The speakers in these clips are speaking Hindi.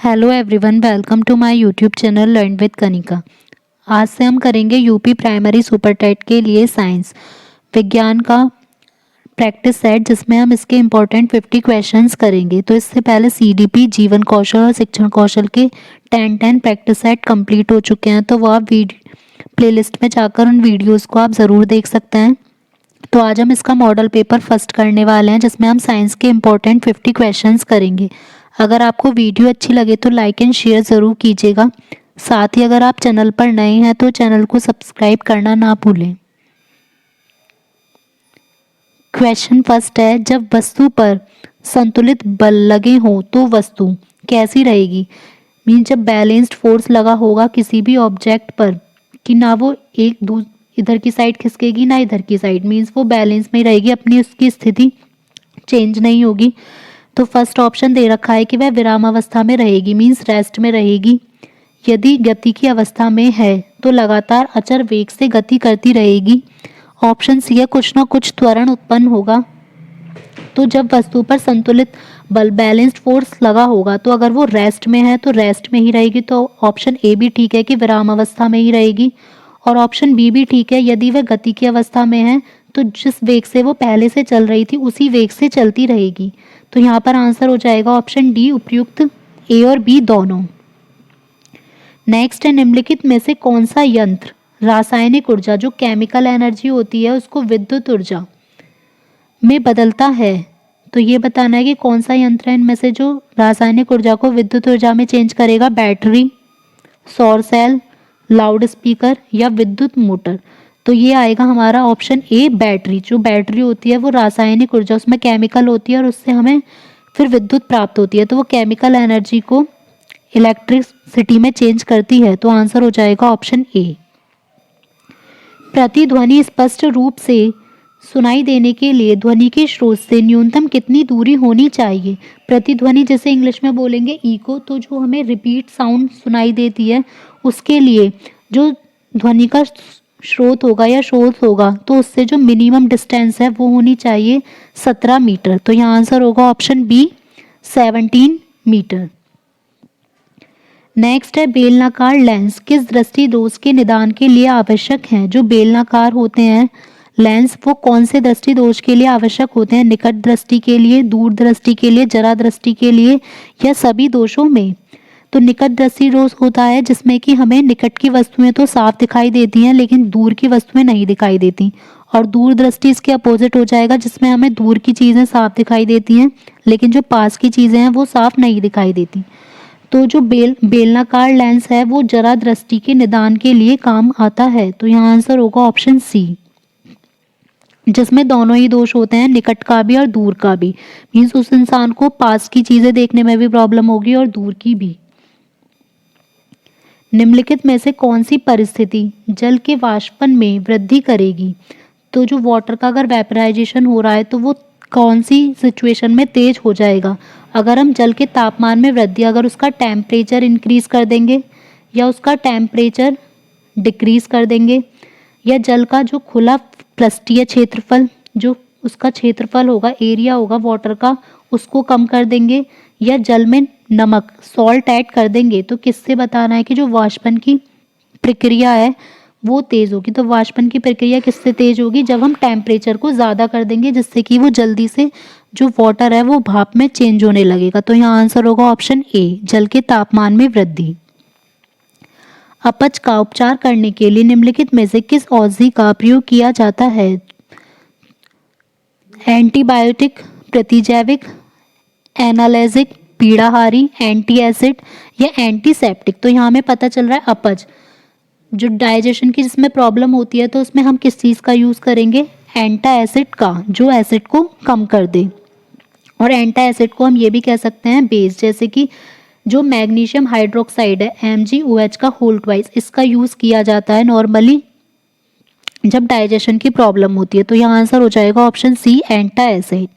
Hello everyone, welcome to my YouTube channel learn with Kanika. आज से हम करेंगे यूपी प्राइमरी सुपर टेट के लिए साइंस विज्ञान का प्रैक्टिस सेट, जिसमें हम इसके इम्पोर्टेंट 50 क्वेश्चंस करेंगे। तो इससे पहले सीडीपी, जीवन कौशल और शिक्षण कौशल के 10 प्रैक्टिस सेट कंप्लीट हो चुके हैं, तो वो आप प्लेलिस्ट में जाकर उन वीडियोज़ को आप ज़रूर देख सकते हैं। तो आज हम इसका मॉडल पेपर फर्स्ट करने वाले हैं, जिसमें हम साइंस के इम्पोर्टेंट 50 क्वेश्चंस करेंगे। अगर आपको वीडियो अच्छी लगे तो लाइक एंड शेयर ज़रूर कीजिएगा। साथ ही अगर आप चैनल पर नए हैं तो चैनल को सब्सक्राइब करना ना भूलें। क्वेश्चन फर्स्ट है, जब वस्तु पर संतुलित बल लगे हों तो वस्तु कैसी रहेगी। मीन जब बैलेंस्ड फोर्स लगा होगा किसी भी ऑब्जेक्ट पर कि ना वो इधर की साइड खिसकेगी ना इधर की साइड, मीन्स वो बैलेंस में रहेगी, अपनी उसकी स्थिति चेंज नहीं होगी। तो फर्स्ट ऑप्शन दे रखा है कि वह विराम अवस्था में रहेगी, मीन्स रेस्ट में रहेगी। यदि गति की अवस्था में है तो लगातार अचर वेग से गति करती रहेगी। ऑप्शन सी है, कुछ ना कुछ त्वरण उत्पन्न होगा। तो जब वस्तु पर संतुलित बल बैलेंस्ड फोर्स लगा होगा तो अगर वो रेस्ट में है तो रेस्ट में ही रहेगी। तो ऑप्शन ए भी ठीक है कि विराम अवस्था में ही रहेगी, और ऑप्शन बी भी ठीक है, यदि वह गति की अवस्था में है तो जिस वेग से वो पहले से चल रही थी उसी वेग से चलती रहेगी। तो यहाँ पर आंसर हो जाएगा ऑप्शन डी, उपयुक्त ए और बी दोनों। नेक्स्ट है, निम्नलिखित में से कौन सा यंत्र रासायनिक ऊर्जा जो केमिकल एनर्जी होती है उसको विद्युत ऊर्जा में बदलता है। तो ये बताना है कि कौन सा यंत्र है इनमें से जो रासायनिक ऊर्जा को विद्युत ऊर्जा में चेंज करेगा। बैटरी, सौर सेल, लाउड स्पीकर या विद्युत मोटर। तो ये आएगा हमारा ऑप्शन ए, बैटरी। जो बैटरी होती है वो रासायनिक ऊर्जा, उसमें केमिकल होती है और उससे हमें फिर विद्युत प्राप्त होती है, तो वो केमिकल एनर्जी को इलेक्ट्रिसिटी में चेंज करती है। तो आंसर हो जाएगा ऑप्शन ए। प्रतिध्वनि स्पष्ट रूप से सुनाई देने के लिए ध्वनि के स्रोत से न्यूनतम कितनी दूरी होनी चाहिए। प्रतिध्वनि जैसे इंग्लिश में बोलेंगे इको, तो जो हमें रिपीट साउंड सुनाई देती है उसके लिए जो ध्वनि का स्रोत होगा या सोर्स होगा तो उससे जो मिनिमम डिस्टेंस है वो होनी चाहिए 17 मीटर। तो यहाँ आंसर होगा ऑप्शन बी, 17 मीटर। नेक्स्ट है, बेलनाकार लेंस किस दृष्टि दोष के निदान के लिए आवश्यक हैं। जो बेलनाकार होते हैं लेंस वो कौन से दृष्टि दोष के लिए आवश्यक होते हैं। निकट दृष्टि के लिए, दूर दृष्टि के लिए, जरा दृष्टि के लिए या सभी दोषों में। तो निकट दृष्टि दोष होता है जिसमें कि हमें निकट की वस्तुएं तो साफ दिखाई देती हैं लेकिन दूर की वस्तुएं नहीं दिखाई देती। और दूर दृष्टि इसके अपोजिट हो जाएगा जिसमें हमें दूर की चीज़ें साफ दिखाई देती हैं लेकिन जो पास की चीज़ें हैं वो साफ नहीं दिखाई देती। तो जो बेलनाकार लेंस है वो जरा दृष्टि के निदान के लिए काम आता है। तो यहाँ आंसर होगा ऑप्शन सी, जिसमें दोनों ही दोष होते हैं, निकट का भी और दूर का भी। मीन्स उस इंसान को पास की चीजें देखने में भी प्रॉब्लम होगी और दूर की भी। निम्नलिखित में से कौन सी परिस्थिति जल के वाष्पन में वृद्धि करेगी। तो जो वाटर का अगर वेपराइजेशन हो रहा है तो वो कौन सी सिचुएशन में तेज हो जाएगा। अगर हम जल के तापमान में वृद्धि, अगर उसका टेम्परेचर इंक्रीज कर देंगे या उसका टेम्परेचर डिक्रीज कर देंगे, या जल का जो खुला पृष्ठीय क्षेत्रफल, जो उसका क्षेत्रफल होगा, एरिया होगा वाटर का, उसको कम कर देंगे, या जल में नमक सॉल्ट ऐड कर देंगे। तो किससे बताना है कि जो वाष्पन की प्रक्रिया है वो तेज़ होगी। तो वाष्पन की प्रक्रिया किससे तेज होगी, जब हम टेम्परेचर को ज़्यादा कर देंगे जिससे कि वो जल्दी से जो वाटर है वो भाप में चेंज होने लगेगा। तो यहाँ आंसर होगा ऑप्शन ए, जल के तापमान में वृद्धि। अपच का उपचार करने के लिए निम्नलिखित में से किस औषधि का प्रयोग किया जाता है। एंटीबायोटिक, प्रतिजैविक, एनालिसिक, पीड़ाहारी, एंटी एसिड या एंटीसेप्टिक। तो यहाँ हमें पता चल रहा है अपच, जो डाइजेशन की जिसमें प्रॉब्लम होती है तो उसमें हम किस चीज़ का यूज़ करेंगे, एंटा एसिड का, जो एसिड को कम कर दे। और एंटा एसिड को हम ये भी कह सकते हैं बेस, जैसे कि जो मैग्नीशियम हाइड्रोक्साइड है MgOH का होल ट्वाइस, इसका यूज़ किया जाता है नॉर्मली जब डाइजेशन की प्रॉब्लम होती है। तो यहाँ आंसर हो जाएगा ऑप्शन सी, एंटा एसिड।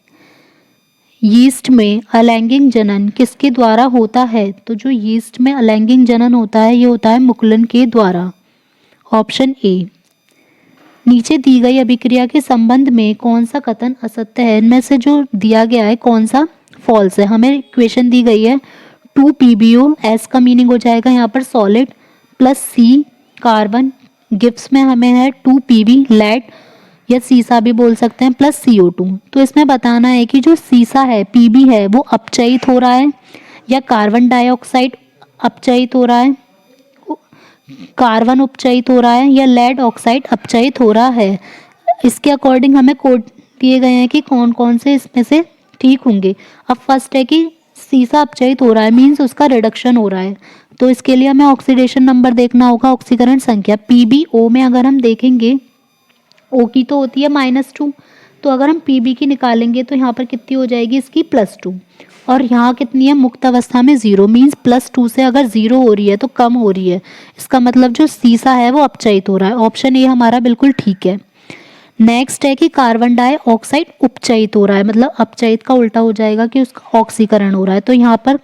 यीस्ट में अलैंगिक जनन किसके द्वारा होता है। तो जो यीस्ट में अलैंगिक जनन होता है ये होता है मुकुलन के द्वारा। Option A. नीचे दी गई अभिक्रिया के संबंध में कौन सा कथन असत्य है। इनमें से जो दिया गया है कौन सा फॉल्स है। हमें इक्वेशन दी गई है 2 PbO, एस का मीनिंग हो जाएगा यहाँ पर सॉलिड, प्लस सी कार्बन, गिफ्ट्स में हमें है 2 Pb लेड या सीसा भी बोल सकते हैं, प्लस CO2। तो इसमें बताना है कि जो सीसा है Pb है वो अपचयित हो रहा है या कार्बन डाइऑक्साइड अपचयित हो रहा है, कार्बन उपचयित हो रहा है या लेड ऑक्साइड अपचयित हो रहा है। इसके अकॉर्डिंग हमें कोड दिए गए हैं कि कौन कौन से इसमें से ठीक होंगे। अब फर्स्ट है कि सीसा अपचयित हो रहा है, मीन्स उसका रिडक्शन हो रहा है, तो इसके लिए हमें ऑक्सीडेशन नंबर देखना होगा, ऑक्सीकरण संख्या। PbO में अगर हम देखेंगे O की तो होती है -2, तो अगर हम Pb की निकालेंगे तो यहाँ पर कितनी हो जाएगी इसकी +2, और यहाँ कितनी है मुक्त अवस्था में 0, मीन्स +2 से अगर 0 हो रही है तो कम हो रही है, इसका मतलब जो सीसा है वो अपचयित हो रहा है। ऑप्शन ए हमारा बिल्कुल ठीक है। नेक्स्ट है कि कार्बन डाइऑक्साइड उपचयित हो रहा है, मतलब अपचयित का उल्टा हो जाएगा कि उसका ऑक्सीकरण हो रहा है। तो यहाँ पर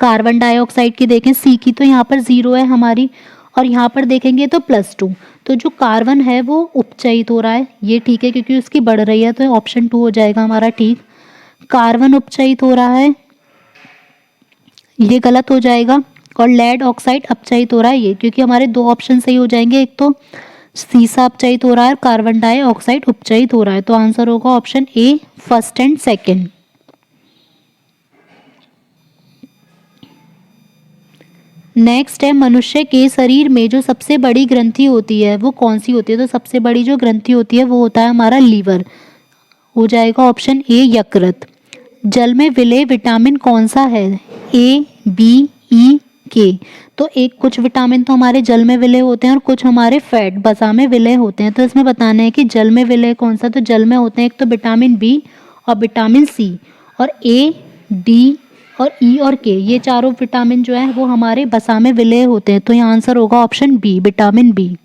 कार्बन डाइऑक्साइड की देखें सी की तो यहाँ पर 0 है हमारी, और यहाँ पर देखेंगे तो +2, तो जो कार्बन है वो उपचयित हो रहा है, ये ठीक है क्योंकि उसकी बढ़ रही है, तो ऑप्शन 2 हो जाएगा हमारा ठीक। कार्बन उपचयित हो रहा है, ये गलत हो जाएगा, और लेड ऑक्साइड अपचयित हो रहा है ये, क्योंकि हमारे दो ऑप्शन सही हो जाएंगे, एक तो सीसा अपचयित हो रहा है और कार्बन डाइऑक्साइड उपचयित हो रहा है, तो आंसर होगा option A first and second. Next है मनुष्य के शरीर में जो सबसे बड़ी ग्रंथि होती है वो कौन सी होती है, तो सबसे बड़ी जो ग्रंथि होती है वो होता है हमारा लीवर, हो जाएगा ऑप्शन ए यकृत। जल में विलेय विटामिन कौन सा है, ए बी ई के, तो एक कुछ विटामिन तो हमारे जल में विलय होते हैं और कुछ हमारे फैट वसा में विलय होते हैं, तो इसमें बताना है कि जल में विलय कौन सा, तो जल में होते हैं एक तो विटामिन बी और विटामिन सी, और ए डी और ई और के, ये चारों विटामिन जो है वो हमारे वसा में विलय होते हैं, तो यहाँ आंसर होगा ऑप्शन बी विटामिन बी।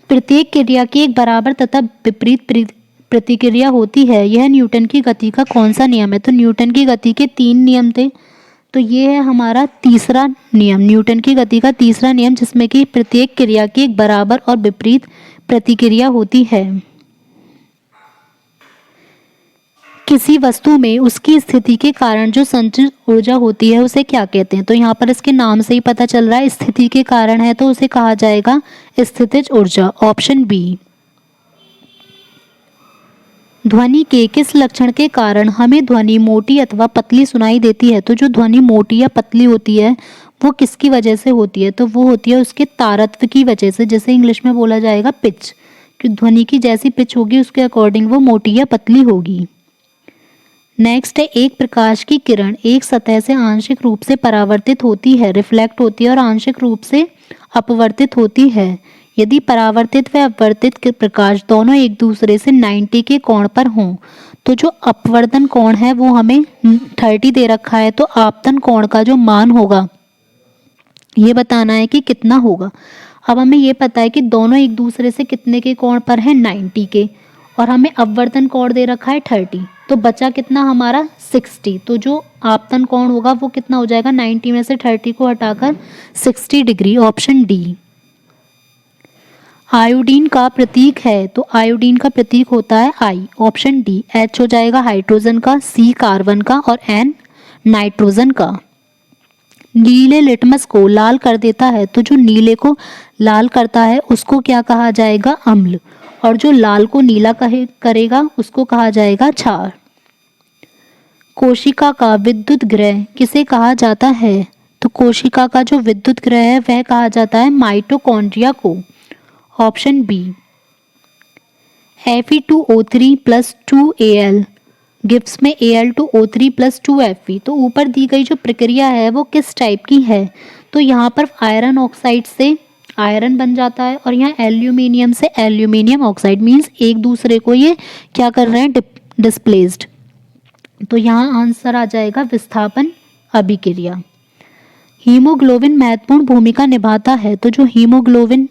प्रत्येक क्रिया की एक बराबर तथा विपरीत प्रतिक्रिया होती है, यह न्यूटन की गति का कौन सा नियम है, तो न्यूटन की गति के 3 नियम थे, तो ये है हमारा तीसरा नियम, न्यूटन की गति का तीसरा नियम, जिसमें कि प्रत्येक क्रिया की एक बराबर और विपरीत प्रतिक्रिया होती है। किसी वस्तु में उसकी स्थिति के कारण जो संचित ऊर्जा होती है उसे क्या कहते हैं, तो यहाँ पर इसके नाम से ही पता चल रहा है स्थिति के कारण है, तो उसे कहा जाएगा स्थितिज ऊर्जा, ऑप्शन बी। ध्वनि के किस लक्षण के कारण हमें ध्वनि मोटी अथवा पतली सुनाई देती है, तो जो ध्वनि मोटी या पतली होती है वो किसकी वजह से होती है, तो वो होती है उसके तारत्व की वजह से, जैसे इंग्लिश में बोला जाएगा पिच, कि ध्वनि की जैसी पिच होगी उसके अकॉर्डिंग वो मोटी या पतली होगी। नेक्स्ट है एक प्रकाश की किरण एक सतह से आंशिक रूप से परावर्तित होती है, रिफ्लेक्ट होती है, और आंशिक रूप से अपवर्तित होती है। यदि परावर्तित व अपवर्तित प्रकाश दोनों एक दूसरे से 90 के कोण पर हों, तो जो अपवर्तन कोण है वो हमें 30 दे रखा है, तो आपतन कोण का जो मान होगा ये बताना है कि कितना होगा। अब हमें ये पता है कि दोनों एक दूसरे से कितने के कोण पर है, 90 के, और हमें अपवर्तन कोण दे रखा है 30, तो बचा कितना हमारा 60, तो जो आपतन कोण होगा वो कितना हो जाएगा, 90 में से 30 को हटाकर 60 डिग्री, ऑप्शन डी। आयोडीन का प्रतीक है, तो आयोडीन का प्रतीक होता है आई, ऑप्शन डी। एच हो जाएगा हाइड्रोजन का, सी कार्बन का, और एन नाइट्रोजन का। नीले लिटमस को लाल कर देता है, तो जो नीले को लाल करता है उसको क्या कहा जाएगा, अम्ल, और जो लाल को नीला करेगा उसको कहा जाएगा क्षार। कोशिका का विद्युत ग्रह किसे कहा जाता है, तो कोशिका का जो विद्युत ग्रह है वह कहा जाता है माइटोकॉन्ड्रिया को, option B. Fe2O3 + 2Al gives में Al2O3 + 2Fe, तो ऊपर दी गई जो प्रक्रिया है वो किस टाइप की है, तो यहाँ पर आयरन ऑक्साइड से आयरन बन जाता है, और यहाँ एल्यूमिनियम से एल्यूमिनियम ऑक्साइड, मीन्स एक दूसरे को ये क्या कर रहे हैं, डिस्प्लेस्ड, तो यहाँ आंसर आ जाएगा विस्थापन अभिक्रिया। हीमोग्लोबिन महत्वपूर्ण भूमिका निभाता है, तो जो हीमोग्लोबिन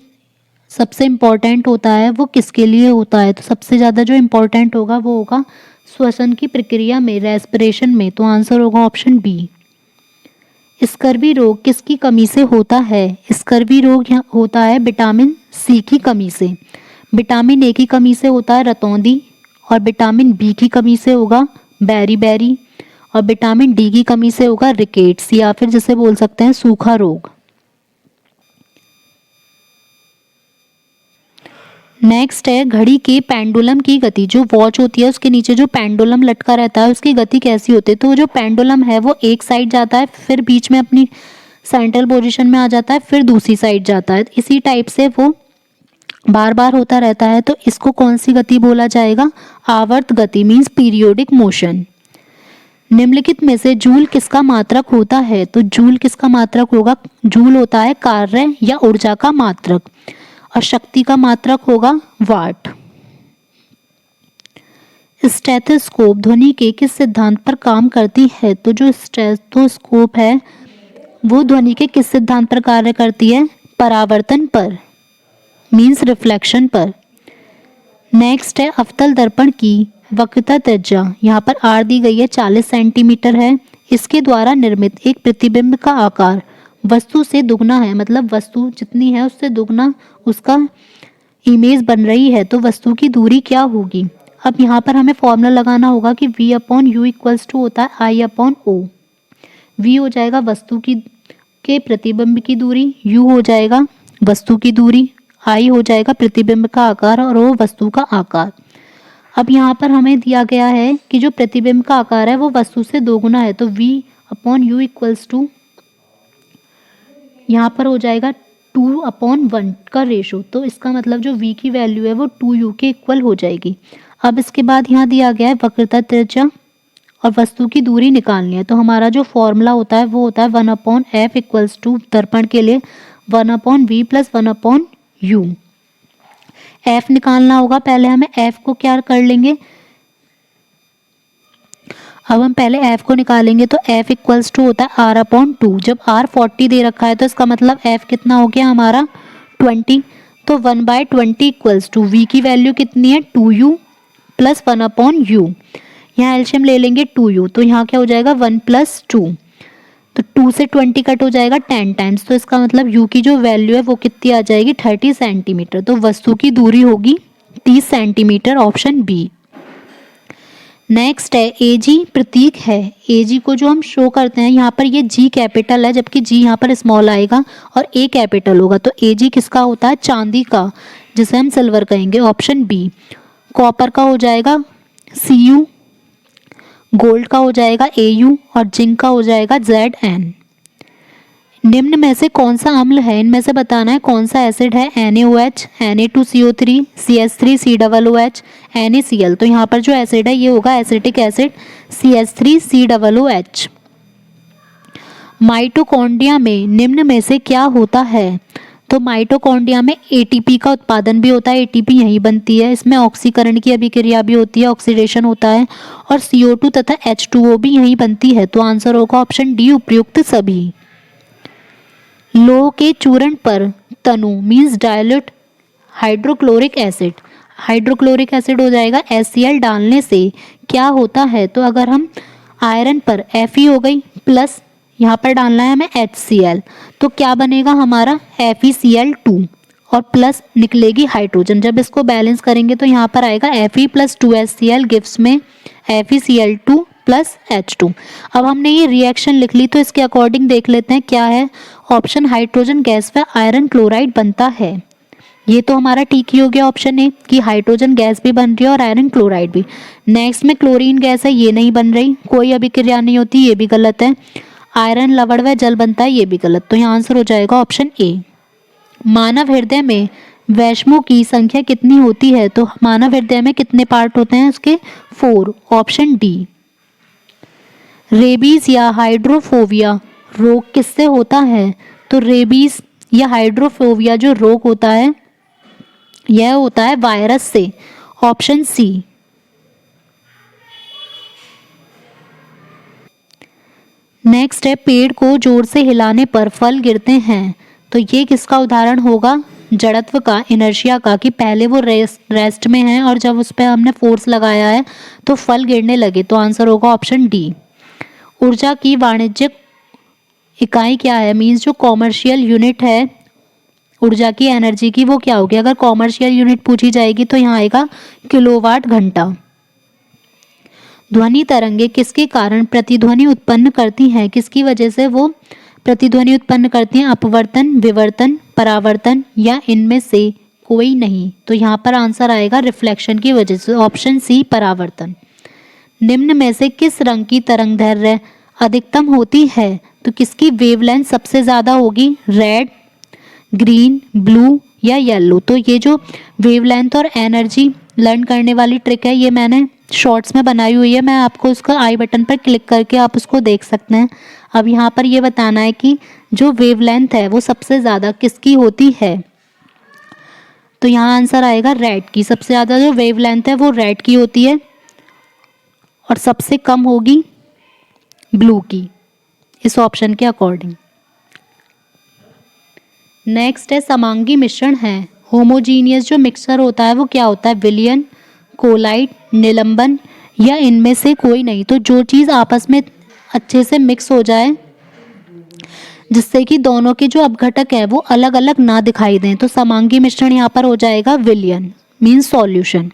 सबसे इम्पॉर्टेंट होता है वो किसके लिए होता है, तो सबसे ज़्यादा जो इम्पॉर्टेंट होगा वो होगा श्वसन की प्रक्रिया में, रेस्पिरेशन में, तो आंसर होगा ऑप्शन बी। स्कर्वी रोग किसकी कमी से होता है, स्कर्वी रोग होता है विटामिन सी की कमी से। विटामिन ए की कमी से होता है रतौंधी, और विटामिन बी की कमी से होगा बैरी बैरी, और विटामिन डी की कमी से होगा रिकेट्स, या फिर जिसे बोल सकते हैं सूखा रोग। नेक्स्ट है घड़ी के पेंडुलम की गति, जो वॉच होती है उसके नीचे जो पेंडुलम लटका रहता है उसकी गति कैसी होती है। तो जो पेंडुलम है वो एक साइड जाता है, फिर बीच में अपनी सेंट्रल पोजीशन में आ जाता है, फिर दूसरी साइड जाता है, इसी टाइप से वो बार बार होता रहता है। तो इसको कौन सी गति बोला जाएगा, आवर्त गति, मीन्स पीरियोडिक मोशन। निम्नलिखित में से जूल किसका मात्रक होता है। तो जूल किसका मात्रक होगा, जूल होता है कार्य या ऊर्जा का मात्रक, और शक्ति का मात्रक होगा वाट। स्टेथोस्कोप ध्वनि के किस सिद्धांत पर काम करती है। तो जो स्टेथोस्कोप है वो ध्वनि के किस सिद्धांत पर कार्य करती है, परावर्तन पर, मीन्स रिफ्लेक्शन पर। नेक्स्ट है अवतल दर्पण की वक्रता त्रिज्या, यहाँ पर आर दी गई है 40 सेंटीमीटर है। इसके द्वारा निर्मित एक प्रतिबिंब का आकार वस्तु से दुगना है, मतलब वस्तु जितनी है उससे दुगना उसका इमेज बन रही है, तो वस्तु की दूरी क्या होगी। अब यहाँ पर हमें फॉर्मूला लगाना होगा कि v upon u equals to होता है I अपॉन ओ। v हो जाएगा वस्तु की के प्रतिबिंब की दूरी, u हो जाएगा वस्तु की दूरी, I हो जाएगा प्रतिबिंब का आकार, और o वस्तु का आकार। अब यहाँ पर हमें दिया गया है कि जो प्रतिबिंब का आकार है वो वस्तु से दोगुना है, तो v upon u equals to यहाँ पर हो जाएगा 2/1 का रेशो, तो इसका मतलब जो v की वैल्यू है वो 2u के इक्वल हो जाएगी। अब इसके बाद यहाँ दिया गया है वक्रता त्रिज्या और वस्तु की दूरी निकालनी है, तो हमारा जो फॉर्मूला होता है वो होता है 1/f इक्वल्स टू दर्पण के लिए 1/v प्लस 1/u। f निकालना होगा, पहले हमें f को क्या कर लेंगे, अब हम पहले f को निकालेंगे, तो f इक्वल्स टू होता है r/2। जब r 40 दे रखा है तो इसका मतलब f कितना हो गया हमारा 20, तो 1/20 इक्वल्स टू v की वैल्यू कितनी है 2u प्लस 1/u। यहाँ एलसीएम ले लेंगे 2u, तो यहाँ क्या हो जाएगा 1 + 2, तो 2 से 20 कट हो जाएगा 10 टाइम्स, तो इसका मतलब u की जो वैल्यू है वो कितनी आ जाएगी 30 सेंटीमीटर। तो वस्तु की दूरी होगी 30 सेंटीमीटर, ऑप्शन बी। नेक्स्ट है Ag प्रतीक है, Ag को जो हम शो करते हैं यहाँ पर ये G कैपिटल है, जबकि G यहाँ पर स्मॉल आएगा और A कैपिटल होगा, तो Ag किसका होता है, चांदी का, जिसे हम सिल्वर कहेंगे, ऑप्शन बी। कॉपर का हो जाएगा Cu, गोल्ड का हो जाएगा Au, और जिंक का हो जाएगा Zn। निम्न में से कौन सा अम्ल है, इनमें से बताना है कौन सा एसिड है, NaOH, Na2CO3, CH3, COOH, NaCl। तो यहाँ पर जो एसिड है ये होगा एसिटिक एसिड CH3COOH। माइटोकॉन्ड्रिया में निम्न में से क्या होता है। तो माइटोकॉन्ड्रिया में ATP का उत्पादन भी होता है, ATP यहीं बनती है, इसमें ऑक्सीकरण की अभिक्रिया भी होती है, ऑक्सीडेशन होता है, और CO2 तथा H2O भी यहीं बनती है। तो आंसर होगा ऑप्शन डी, उपयुक्त सभी। लोह के चूर्ण पर तनु means dilute hydrochloric acid, hydrochloric acid हो जाएगा HCl डालने से क्या होता है। तो अगर हम आयरन पर Fe हो गई प्लस यहाँ पर डालना है हमें HCl, तो क्या बनेगा हमारा FeCl2, और प्लस निकलेगी हाइड्रोजन। जब इसको बैलेंस करेंगे तो यहाँ पर आएगा Fe प्लस 2HCl गिव्स में FeCl2 प्लस H2। अब हमने ये रिएक्शन लिख ली, तो इसके अकॉर्डिंग देख लेते हैं क्या है, ऑप्शन हाइड्रोजन गैस व आयरन क्लोराइड बनता है। ये तो हमारा ठीक ही हो गया ऑप्शन ए कि हाइड्रोजन गैस भी बन रही है और आयरन क्लोराइड भी। नेक्स्ट में क्लोरीन गैस है, ये नहीं बन रही, कोई अभिक्रिया नहीं होती, ये भी गलत है। आयरन लवण व जल बनता है, ये भी गलत, तो यहाँ आंसर हो जाएगा ऑप्शन ए। मानव हृदय में वैष्मों की संख्या कितनी होती है। तो मानव हृदय में कितने पार्ट होते हैं उसके, 4, ऑप्शन डी। रेबीज या हाइड्रोफोबिया रोग किससे होता है। तो रेबीज या हाइड्रोफोबिया जो रोग होता है यह होता है वायरस से, ऑप्शन सी। नेक्स्ट है पेड़ को जोर से हिलाने पर फल गिरते हैं। तो ये किसका उदाहरण होगा, जड़त्व का, इनर्शिया का, कि पहले वो रेस्ट में है और जब उस पर हमने फोर्स लगाया है तो फल गिरने लगे। तो आंसर होगा ऑप्शन डी। ऊर्जा की वाणिज्यिक इकाई क्या है, मीन्स जो कॉमर्शियल यूनिट है ऊर्जा की, एनर्जी की, वो क्या होगी। अगर कॉमर्शियल यूनिट पूछी जाएगी तो यहाँ आएगा किलोवाट घंटा। ध्वनि तरंगे किसके कारण प्रतिध्वनि उत्पन्न करती हैं, किसकी वजह से वो प्रतिध्वनि उत्पन्न करती हैं? अपवर्तन, विवर्तन, परावर्तन या इनमें से कोई नहीं। तो यहाँ पर आंसर आएगा रिफ्लेक्शन की वजह से, ऑप्शन सी परावर्तन। निम्न में से किस रंग की तरंगदैर्घ्य अधिकतम होती है? तो किसकी वेवलेंथ सबसे ज़्यादा होगी? रेड, ग्रीन, ब्लू या येलो। तो ये जो वेवलेंथ और एनर्जी लर्न करने वाली ट्रिक है ये मैंने शॉर्ट्स में बनाई हुई है, मैं आपको उसका आई बटन पर क्लिक करके आप उसको देख सकते हैं। अब यहाँ पर ये बताना है कि जो वेवलेंथ है वो सबसे ज़्यादा किसकी होती है? तो यहाँ आंसर आएगा रेड की। सबसे ज़्यादा जो वेवलेंथ है वो रेड की होती है और सबसे कम होगी ब्लू की, इस ऑप्शन के अकॉर्डिंग। नेक्स्ट है समांगी मिश्रण है। होमोजीनियस जो मिक्सचर होता है वो क्या होता है? विलयन, कोलाइड, निलंबन या इनमें से कोई नहीं। तो जो चीज़ आपस में अच्छे से मिक्स हो जाए जिससे कि दोनों के जो अपघटक है वो अलग अलग ना दिखाई दें, तो समांगी मिश्रण यहाँ पर हो जाएगा विलयन, मीन्स सॉल्यूशन।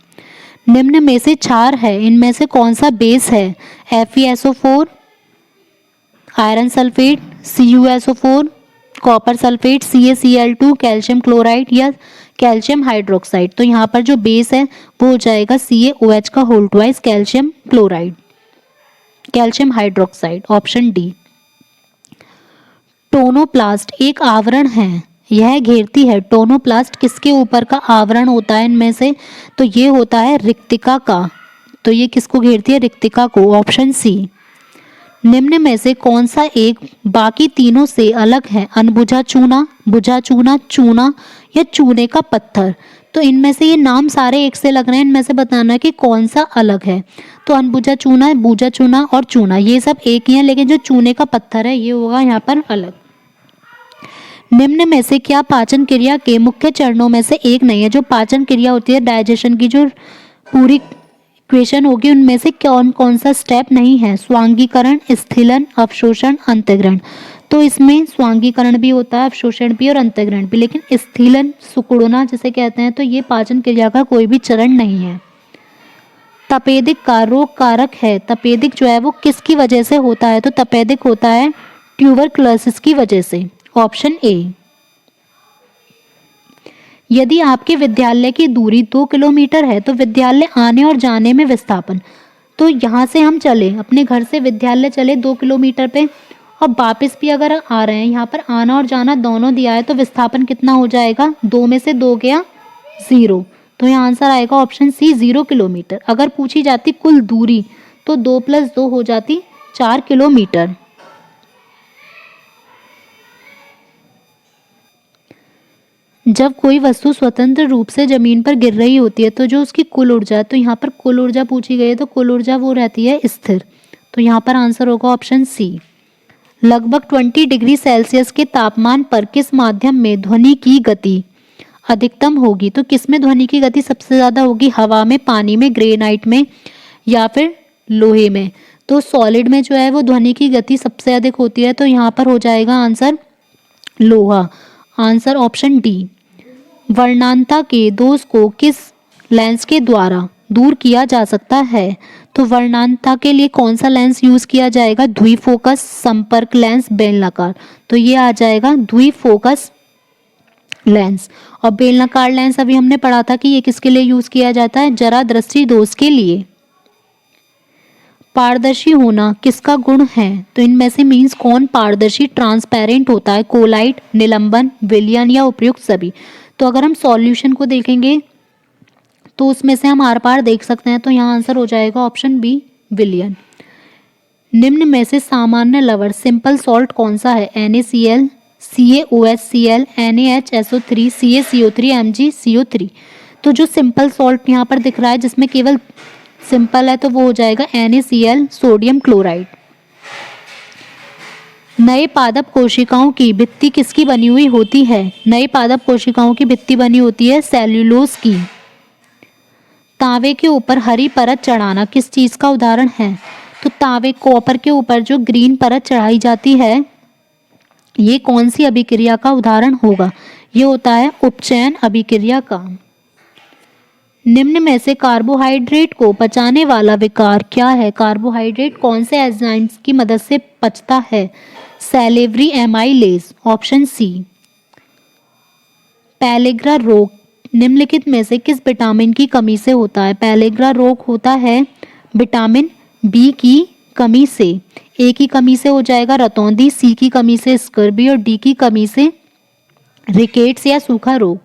निम्न में से क्षार है, इनमें से कौन सा बेस है? FeSO4, iron sulphate, CuSO4, copper sulphate, CaCl2, calcium chloride या कैल्शियम हाइड्रोक्साइड। तो यहाँ पर जो बेस है वो हो जाएगा CaOH का whole twice calcium chloride, calcium hydroxide, option D. Tonoplast एक आवरण है, यह घेरती है। टोनोप्लास्ट किसके ऊपर का आवरण होता है इनमें से? तो ये होता है रिक्तिका का। तो ये किसको घेरती है? रिक्तिका को, ऑप्शन सी। निम्न में से कौन सा एक बाकी तीनों से अलग है? अनबुझा चूना, बुझा चूना, चूना या चूने का पत्थर। तो इनमें से ये नाम सारे एक से लग रहे हैं, इनमें से बताना है कि कौन सा अलग है। तो अनबुझा चूना, बुझा चूना और चूना ये सब एक ही है, लेकिन जो चूने का पत्थर है ये होगा यहाँ पर अलग। निम्न में से क्या पाचन क्रिया के मुख्य चरणों में से एक नहीं है? जो पाचन क्रिया होती है, डाइजेशन की जो पूरी इक्वेशन होगी, उनमें से कौन कौन सा स्टेप नहीं है? स्वांगीकरण, स्थिलन, अवशोषण, अंतःग्रहण। तो इसमें स्वांगीकरण भी होता है, अवशोषण भी और अंतःग्रहण भी, लेकिन स्थिलन, सिकुड़ना जिसे कहते हैं, तो ये पाचन क्रिया का कोई भी चरण नहीं है। तपेदिक का रोग कारक है। तपेदिक जो है वो किसकी वजह से होता है? तो तपेदिक होता है ट्यूबरक्लोसिस की वजह से, ऑप्शन ए। यदि आपके विद्यालय की दूरी 2 किलोमीटर है तो विद्यालय आने और जाने में विस्थापन, तो यहाँ से हम चले अपने घर से विद्यालय चले 2 किलोमीटर पे और वापस भी अगर आ रहे हैं, यहाँ पर आना और जाना दोनों दिया है, तो विस्थापन कितना हो जाएगा? 2 में से 2 गया 0। तो यहाँ आंसर आएगा ऑप्शन सी 0 किलोमीटर। अगर पूछी जाती कुल दूरी तो 2 + 2 हो जाती 4 किलोमीटर। जब कोई वस्तु स्वतंत्र रूप से जमीन पर गिर रही होती है तो जो उसकी कुल ऊर्जा, तो यहाँ पर कुल ऊर्जा पूछी गई है, तो कुल ऊर्जा वो रहती है स्थिर। तो यहाँ पर आंसर होगा ऑप्शन सी। लगभग 20 डिग्री सेल्सियस के तापमान पर किस माध्यम में ध्वनि की गति अधिकतम होगी? तो किस में ध्वनि की गति सबसे ज़्यादा होगी? हवा में, पानी में, ग्रेनाइट में या फिर लोहे में। तो सॉलिड में जो है वो ध्वनि की गति सबसे अधिक होती है, तो यहाँ पर हो जाएगा आंसर लोहा, आंसर ऑप्शन डी। वर्णांता के दोष को किस लेंस के द्वारा दूर किया जा सकता है? तो वर्णांता के लिए कौन सा लेंस यूज किया जाएगा? द्विफोकस, संपर्क लेंस, बेलनाकार। तो ये आ जाएगा द्विफोकस लेंस। और बेलनाकार लेंस अभी हमने पढ़ा था कि ये किसके लिए यूज किया जाता है? जरा दृष्टि दोष के लिए। पारदर्शी होना किसका गुण है? तो इनमें से मीन्स कौन पारदर्शी, ट्रांसपेरेंट होता है? कोलाइट, निलंबन, विलयन या उपयुक्त सभी। तो अगर हम सॉल्यूशन को देखेंगे तो उसमें से हम आर पार देख सकते हैं, तो यहाँ आंसर हो जाएगा ऑप्शन बी विलयन। निम्न में से सामान्य लवण सिंपल सॉल्ट कौन सा है? NaCl, CaOHCl, NaHSO3, CaCO3, MgCO3। तो जो सिंपल सॉल्ट यहाँ पर दिख रहा है जिसमें केवल सिंपल है तो वो हो जाएगा NaCl, सोडियम क्लोराइड। नए पादप कोशिकाओं की भित्ति किसकी बनी हुई होती है? नए पादप कोशिकाओं की भित्ति बनी होती है सेल्यूलोज की। तांबे के ऊपर हरी परत चढ़ाना किस चीज का उदाहरण है? तो तांबे कॉपर के ऊपर जो ग्रीन परत चढ़ाई जाती है ये कौन सी अभिक्रिया का उदाहरण होगा? ये होता है उपचयन अभिक्रिया का। निम्न में से कार्बोहाइड्रेट को पचाने वाला विकार क्या है? कार्बोहाइड्रेट कौन से एंजाइम्स की मदद से पचता है? Salivary amylase. Option C. Pellagra रोग निम्नलिखित में से किस विटामिन की कमी से होता है? पैलेग्रा रोग होता है विटामिन बी की कमी से। ए की कमी से हो जाएगा रतौंधी, सी की कमी से स्कर्बी और डी की कमी से रिकेट्स या सूखा रोग।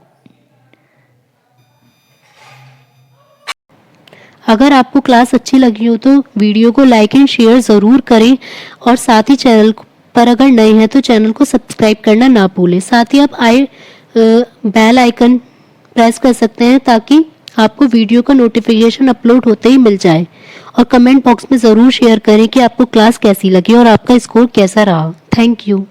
अगर आपको क्लास अच्छी लगी हो तो वीडियो को लाइक एंड शेयर ज़रूर करें और साथ ही चैनल पर अगर नए हैं तो चैनल को सब्सक्राइब करना ना भूलें। साथ ही आप बेल आइकन प्रेस कर सकते हैं ताकि आपको वीडियो का नोटिफिकेशन अपलोड होते ही मिल जाए। और कमेंट बॉक्स में ज़रूर शेयर करें कि आपको क्लास कैसी लगी और आपका स्कोर कैसा रहा। Thank you.